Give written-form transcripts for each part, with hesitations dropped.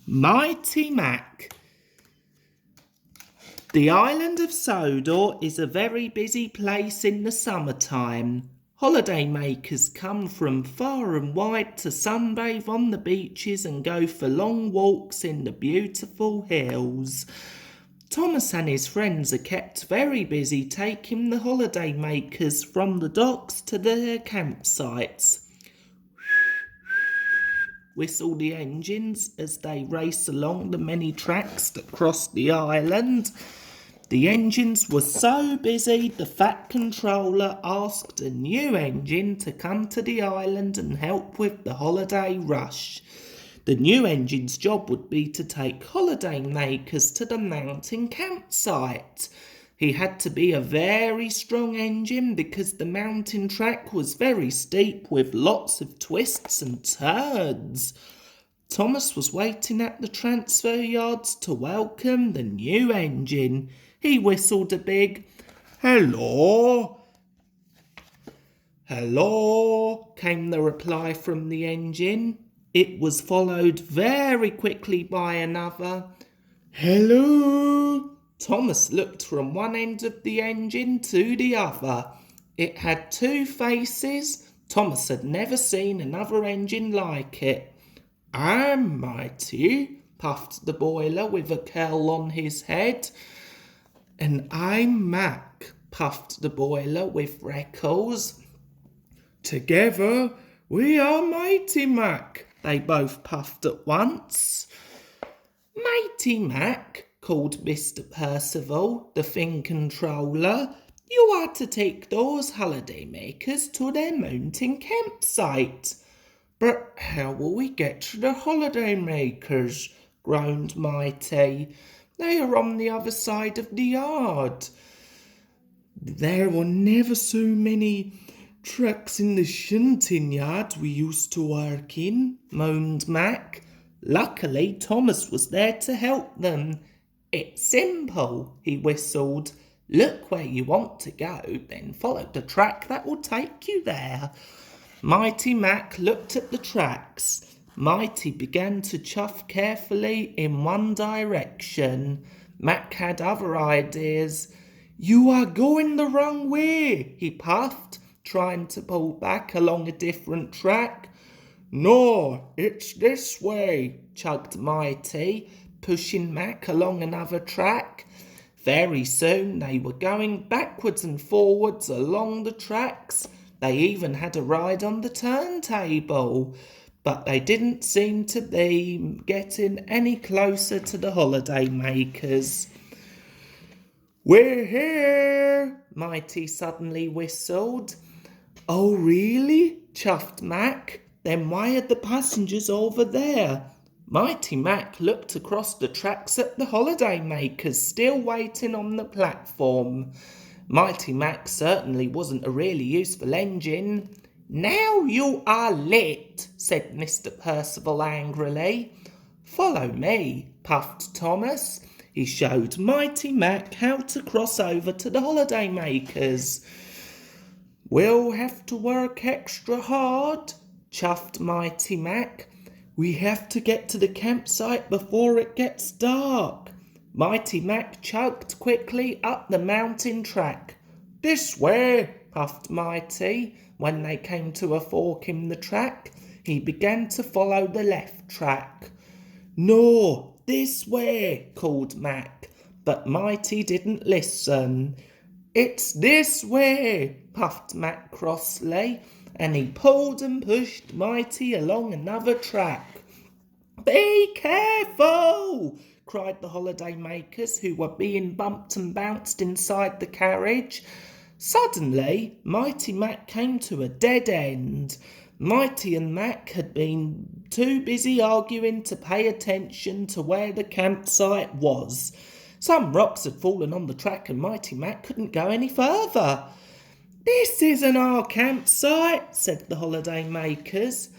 Mighty Mac. The island of Sodor is a very busy place in the summertime. Holiday makers come from far and wide to sunbathe on the beaches and go for long walks in the beautiful hills. Thomas and his friends are kept very busy taking the holiday makers from the docks to their campsites. Whistle the engines as they race along the many tracks that cross the island. The engines were so busy, the Fat Controller asked a new engine to come to the island and help with the holiday rush. The new engine's job would be to take holiday makers to the mountain campsite. He had to be a very strong engine because the mountain track was very steep with lots of twists and turns. Thomas was waiting at the transfer yards to welcome the new engine. He whistled a big "Hello!" "Hello!" came the reply from the engine. It was followed very quickly by another "Hello!" Thomas looked from one end of the engine to the other. It had two faces. Thomas had never seen another engine like it. "I'm Mighty," puffed the boiler with a curl on his head. "And I'm Mac," puffed the boiler with freckles. "Together we are Mighty Mac," they both puffed at once. "Mighty Mac," called Mr. Percival, the Thing Controller, "you are to take those holiday makers to their mountain campsite." "But how will we get to the holiday makers?" groaned Mighty. "They are on the other side of the yard." "There were never so many trucks in the shunting yard we used to work in," moaned Mac. Luckily, Thomas was there to help them. "It's simple," he whistled. "Look where you want to go, then follow the track that will take you there." Mighty Mac looked at the tracks. Mighty began to chuff carefully in one direction. Mac had other ideas. "You are going the wrong way," he puffed, trying to pull back along a different track. "No, it's this way," chugged Mighty, pushing Mac along another track. Very soon they were going backwards and forwards along the tracks. They even had a ride on the turntable, but they didn't seem to be getting any closer to the holiday makers. "We're here," Mighty suddenly whistled. "Oh, really?" chuffed Mac. "Then why are the passengers over there?" Mighty Mac looked across the tracks at the holiday makers still waiting on the platform. Mighty Mac certainly wasn't a really useful engine. "Now you are late," said Mr. Percival angrily. "Follow me," puffed Thomas. He showed Mighty Mac how to cross over to the holiday makers. "We'll have to work extra hard," chuffed Mighty Mac. "We have to get to the campsite before it gets dark." Mighty Mac chugged quickly up the mountain track. "This way," puffed Mighty. When they came to a fork in the track, he began to follow the left track. "No, this way," called Mac, but Mighty didn't listen. "It's this way," puffed Mac crossly, and he pulled and pushed Mighty along another track. "Be careful!" cried the holiday makers, who were being bumped and bounced inside the carriage. Suddenly, Mighty Mac came to a dead end. Mighty and Mac had been too busy arguing to pay attention to where the campsite was. Some rocks had fallen on the track and Mighty Mac couldn't go any further. "This isn't our campsite," said the holiday makers.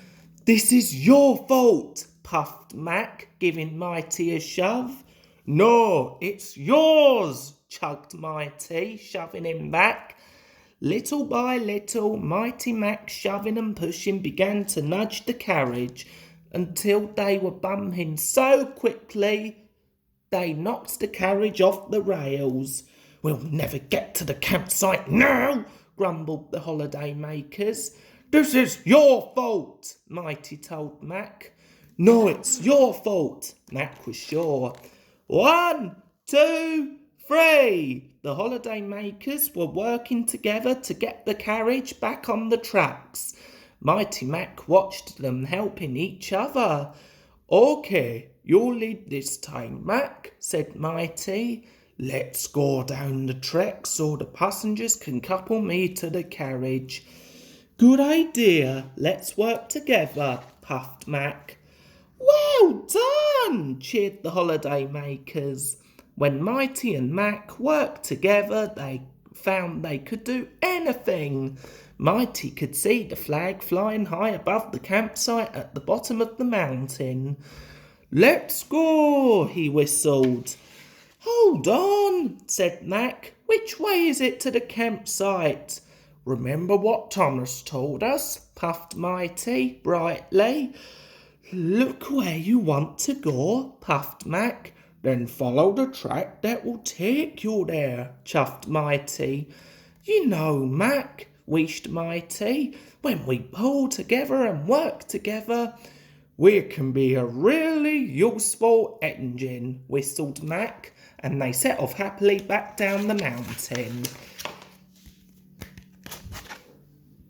"This is your fault," puffed Mac, giving Mighty a shove. "No, it's yours," chugged Mighty, shoving him back. Little by little, Mighty Mac, shoving and pushing, began to nudge the carriage. until they were bumping so quickly they knocked the carriage off the rails. "We'll never get to the campsite now," grumbled the holiday makers. "This is your fault," Mighty told Mac. "No, it's your fault," Mac was sure. 1, 2, 3. The holiday makers were working together to get the carriage back on the tracks. Mighty Mac watched them helping each other. "Okay, you'll lead this time, Mac," said Mighty. "Let's go down the track so the passengers can couple me to the carriage." "Good idea. Let's work together," puffed Mac. "Well done!" cheered the holiday makers. When Mighty and Mac worked together, they found they could do anything. Mighty could see the flag flying high above the campsite at the bottom of the mountain. "Let's go," he whistled. "Hold on," said Mac. "Which way is it to the campsite?" "Remember what Thomas told us?" puffed Mighty brightly. "Look where you want to go," puffed Mac. "Then follow the track that will take you there," chuffed Mighty. "You know, Mac," wished Mighty, "when we pull together and work together, we can be a really useful engine," whistled Mac, and they set off happily back down the mountain.